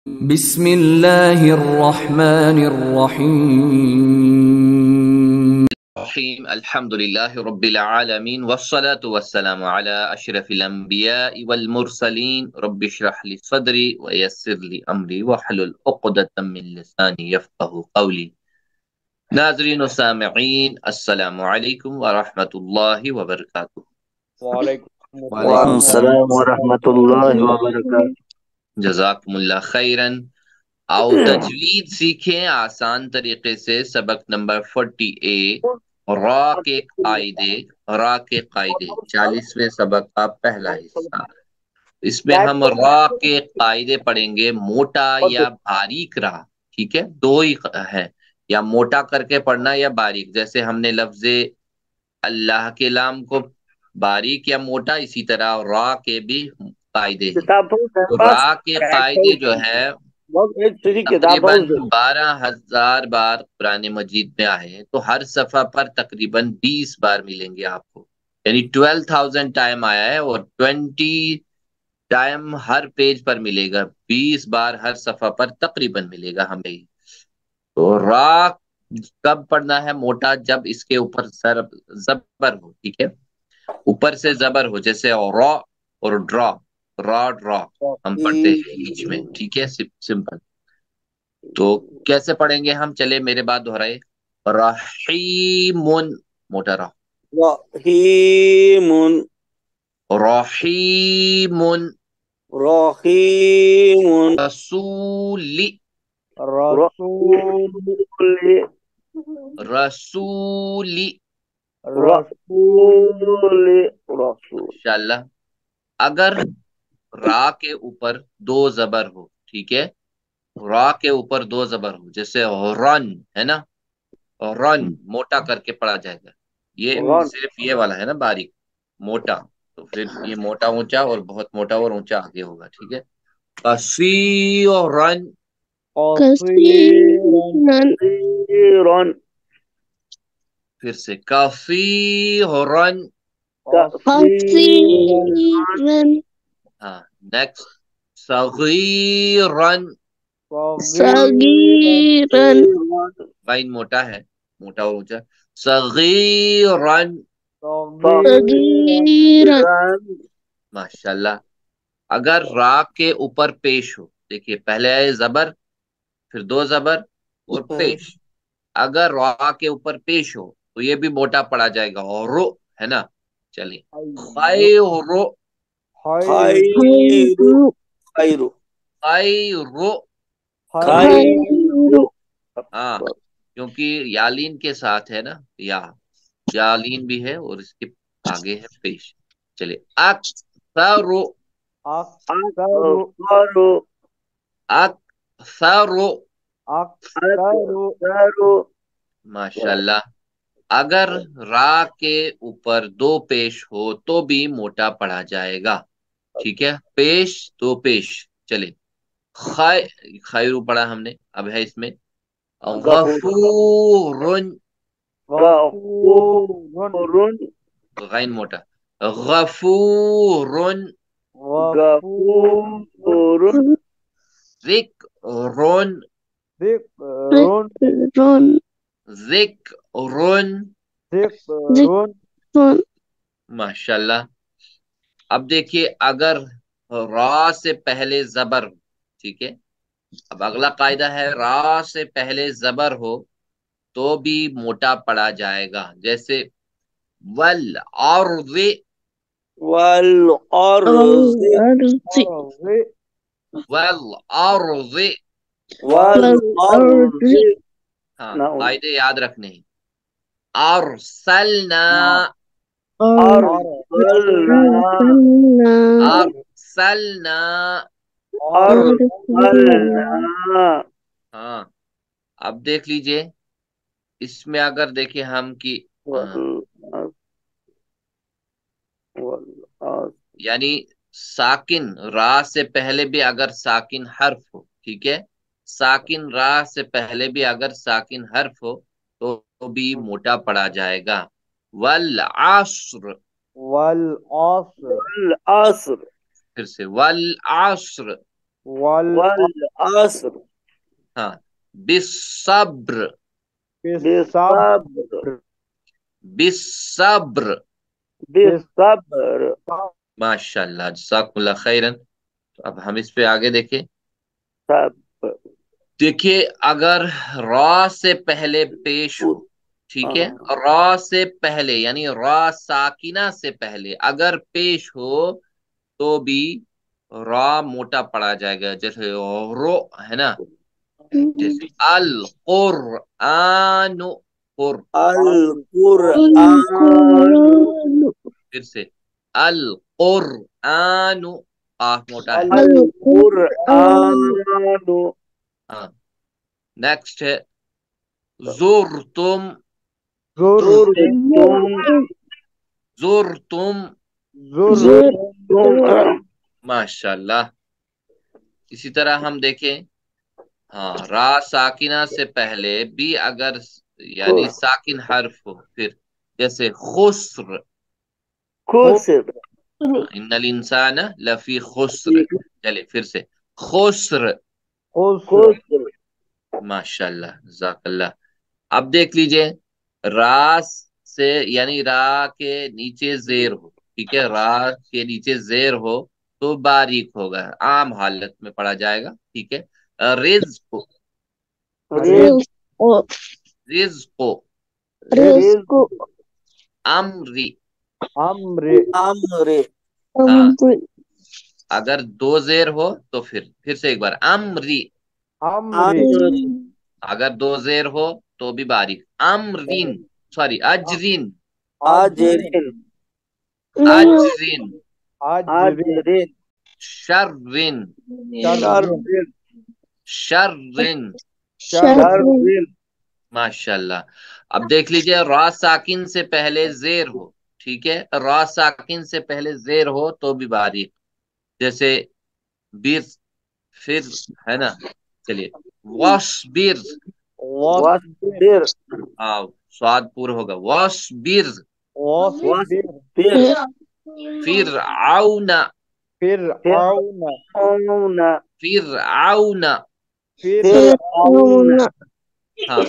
بسم اللہ الرحمن الرحیم الحمد للہ رب العالمین والصلاة والسلام علی اشرف الانبیاء والمرسلین رب اشرح لی صدری ویسر لی امری واحلل عقدۃ من لسانی یفقهوا قولی۔ ناظرین و سامعین، السلام علیکم ورحمۃ اللہ وبرکاتہ۔ وعلیکم وعلیکم السلام وعلیکم السلام السلام ورحمۃ ورحمۃ اللہ اللہ وبرکاتہ۔ وبرکاتہ۔ جزاکم اللہ خیرن۔ آؤ تجوید سیکھیں آسان طریقے سے۔ سبق نمبر 48، را کے قاعدے۔ را کے قاعدے 40ویں سبق کا پہلا حصہ۔ اس میں ہم را کے قاعدے پڑھیں گے، موٹا یا باریک را۔ ٹھیک ہے، دو ہی ہے، یا موٹا کر کے پڑھنا یا باریک۔ جیسے ہم نے لفظ اللہ کے لام کو باریک یا موٹا، اسی طرح را کے بھی قاعدے ہیں۔ تو را کے قاعدے جو ہے تقریباً 12,000 بار قرآن مجید میں آئے ہیں، تو ہر صفحہ پر تقریباً 20 بار ملیں گے آپ کو، یعنی 12,000 ٹائم آیا ہے، اور 20 ٹائم ہر پیج پر ملے گا، 20 بار ہر صفحہ پر تقریباً ملے گا ہمیں۔ تو را کب پڑھنا ہے موٹا؟ جب اس کے اوپر زبر ہو، ٹھیک ہے، اوپر سے زبر ہو، جیسے را اور ڈرا، را ڈرا ہم پڑھتے ہیں بیچ میں، ٹھیک ہے، سمپل۔ تو کیسے پڑھیں گے ہم؟ چلے میرے بات دہرائے۔ رحیمن، موٹا را، رحیم رحیمن، رحیم رسولی، رسول رسولی، رسول رسول انشاءاللہ۔ اگر را کے اوپر دو زبر ہو، ٹھیک ہے، را کے اوپر دو زبر ہو، جیسے رن ہے نا، رن موٹا کر کے پڑھا جائے گا۔ یہ صرف یہ والا ہے نا باریک، موٹا، تو پھر یہ موٹا اونچا اور بہت موٹا اور اونچا آگے ہوگا، ٹھیک ہے۔ کثیرن، رن پھر سے کثیرن، ہاں، نیکسٹ صغیرن، غین موٹا ہے، موٹا اور اونچا، صغیرن، ماشاءاللہ۔ اگر را کے اوپر پیش ہو، دیکھیے پہلے آئے زبر، پھر دو زبر اور پیش۔ اگر را کے اوپر پیش ہو تو یہ بھی موٹا پڑا جائے گا، اور رو ہے نا۔ چلیے، خیر، خیر خیر، ہاں، کیونکہ یالین کے ساتھ ہے نا، یالین بھی ہے اور اس کے آگے ہے پیش۔ چلیے، اکثر، اکثر، ماشاءاللہ۔ اگر را کے اوپر دو پیش ہو تو بھی موٹا پڑھا جائے گا، ٹھیک ہے، پیش دو پیش۔ چلے، خیرو پڑھا ہم نے، اب ہے اس میں غفور، غین موٹا، غفور، ذکر، ذکر، ماشاءاللہ۔ اب دیکھیے، اگر را سے پہلے زبر، ٹھیک ہے، اب اگلا قاعدہ ہے را سے پہلے زبر ہو تو بھی موٹا پڑا جائے گا، جیسے والارض، والارض، ہاں، قاعدے یاد رکھنے ہیں۔ ارسلنا، ارسلنا، ہاں۔ اب دیکھ لیجئے، اس میں اگر دیکھیں ہم کی یعنی ساکن را سے پہلے بھی اگر ساکن حرف ہو، ٹھیک ہے، ساکن را سے پہلے بھی اگر ساکن حرف ہو تو بھی موٹا پڑا جائے گا۔ والعصر، والعصر پھر سے والعصر، असर हाँ, बिस्सब्र, बिसब्र बिस्सब्र। बिसब्र माशाल्लाह, जज़ाकुमुल्लाह खैरन। तो अब हम इस पे आगे देखें। सब देखिए, अगर रॉ से पहले पेश हो, ठीक है, हाँ रॉ से पहले यानी रॉ साकिना से पहले अगर पेश हो तो भी रॉ मोटा पड़ा जाएगा। जैसे रो है ना, जैसे अल कुरआनु, कुर, अल अल कुरआन फिर से अल कुरआनु, काफ मोटा है। अल कुरआन हाँ, नेक्स्ट है जुरतुम, जुर जुरतुम जुरतुम। जुरतुम माशाल्लाह। इसी तरह हम देखें, हाँ, रा साकिना से पहले भी अगर यानी साकिन हर्फ हो, फिर जैसे खुस्र, खुसर इन्नल इंसान लफी खुस्र। चले फिर से खुस्र। खुस्र खुसर माशाल्लाह, जज़ाकल्लाह। अब देख लीजिए, रा से यानी रा के नीचे जेर हो, ठीक है, रा के नीचे जेर हो तो बारीक होगा, आम हालत में पढ़ा जाएगा, ठीक है। रिज्क, रिज रिज्क, रिज्क अमरी। अम्र अमरे हाँ, अगर दो जेर हो तो फिर से एक बार अमरी। अम्र अमरे अगर दो जेर हो तो भी बारीक, अमरीन, सॉरी अजरीन, अजरिन अजरिन अजरीन, अजरिन अजरिन शर्रिन, शर्रिन शर्रिन शर्रिन। शर्रिन शर्रिन माशाल्लाह। अब देख लीजिए, रा साकिन से पहले जेर हो, ठीक है, रा साकिन से पहले जेर हो तो भी बारीक, जैसे बीर, फिर, है ना। चलिए, वॉशबीर, वस्बिर वस्बिर हाँ, स्वाद पूर होगा, वॉशबीर। वस्बिर वस्बिर फिर आउना, फिरऔन फिरऔन फिर आउना। फिरऔन फिरऔन हाँ,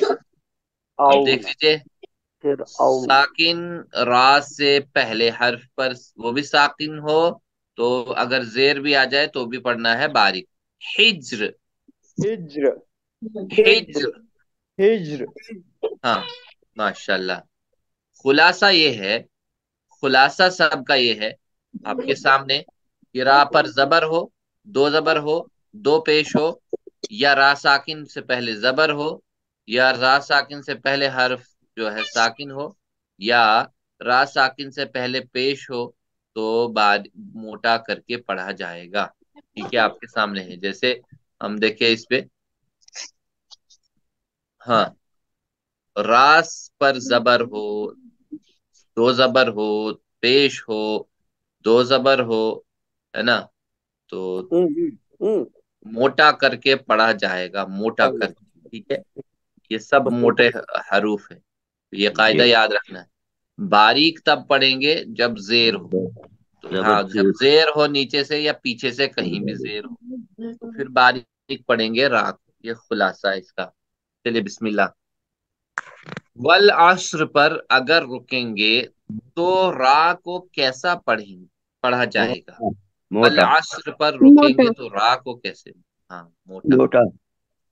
अब औन देख लीजिए, फिरऔन साकिन रा से पहले हर्फ पर वो भी साकिन हो तो अगर जेर भी आ जाए तो भी पढ़ना है बारीक, हिज्र, हिज्र हिज्र हिज्र। हिज्र हाँ, माशाल्लाह। खुलासा ये है, खुलासा सबका ये है आपके सामने कि रा पर जबर हो, दो जबर हो, दो पेश हो, या रा साकिन से पहले जबर हो, या रा साकिन से पहले हर्फ जो है साकिन हो, या रा साकिन से पहले पेश हो तो बाद मोटा करके पढ़ा जाएगा, ठीक है, आपके सामने है। जैसे हम देखें इस पे, हाँ, रास पर जबर हो, दो जबर हो, पेश हो, दो जबर हो, है ना, तो हम्म मोटा करके पढ़ा जाएगा, मोटा करके, ठीक है। ये सब मोटे हरूफ है, ये कायदा याद रखना है। बारीक तब पढ़ेंगे जब जेर हो, तो हाँ, जब जेर हो नीचे से या पीछे से कहीं भी जेर हो तो फिर बारीक पढ़ेंगे रा को। ये खुलासा है इसका। चलिए बिस्मिल्लाह। वल अस्र पर अगर रुकेंगे तो रा को कैसा पढ़ेंगे, पढ़ा जाएगा। वल मोटा अस्र पर रुकेंगे तो रा को कैसे, हाँ, मोटा। मोटा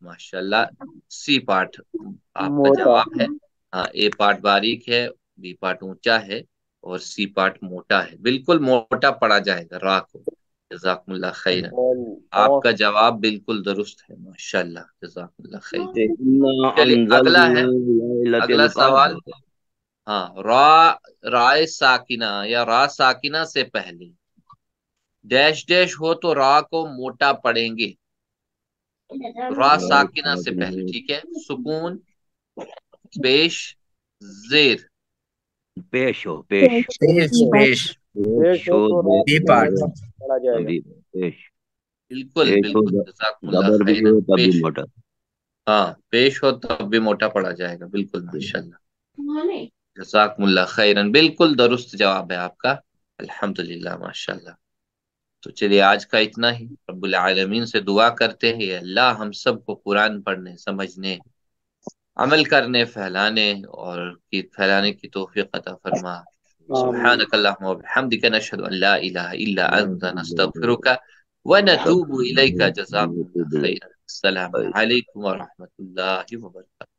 माशाल्लाह, सी पार्ट आपका मोटा जवाब है। हाँ, ए पार्ट बारीक है, बी पार्ट ऊंचा है, और सी पार्ट मोटा है, बिल्कुल मोटा पढ़ा जाएगा रा को। जजाकुमुल्लाह खैरन, आपका जवाब बिल्कुल दुरुस्त है, माशाल्लाह, जजाकुमुल्लाह खैर। इन्ना चलिए अगला है, अंज़लना अगला लैलतुल सवाल। क़द्र। हाँ, राय साकिना या रा साकिना से पहले डैश डैश हो तो रा को मोटा पढ़ेंगे, रा साकिना से पहले, ठीक है, सुकून, पेश, जेर। पेश हो पेश पेश पेश पेश पेश हो हो तो रात को हाँ, मोटा पड़ा जाएगा तभी पेश बिल्कुल पेश हो बिल्कुल, जज़ाकुमुल्लाह जबर भी खैरन, हो तभी पेश, मोटा। हाँ, पेश हो तब भी मोटा पढ़ा जाएगा, बिल्कुल, माशाल्लाह, जज़ाकुमुल्लाह खैरन, बिल्कुल दुरुस्त जवाब है आपका, अल्हम्दुलिल्लाह, माशाल्लाह। تو چلیے آج کا اتنا ہی. رب العالمین سے دعا کرتے ہیں اللہ ہم سب کو قرآن پڑھنے، سمجھنے، عمل کرنے، پھیلانے کی توفیق عطا فرما. آمین. سبحانك اللهم وبحمدك نشهد ان لا اله الا انت نستغفرك ونتوب اليك. جزاكم الله خيرا. السلام عليكم ورحمة الله وبركاته.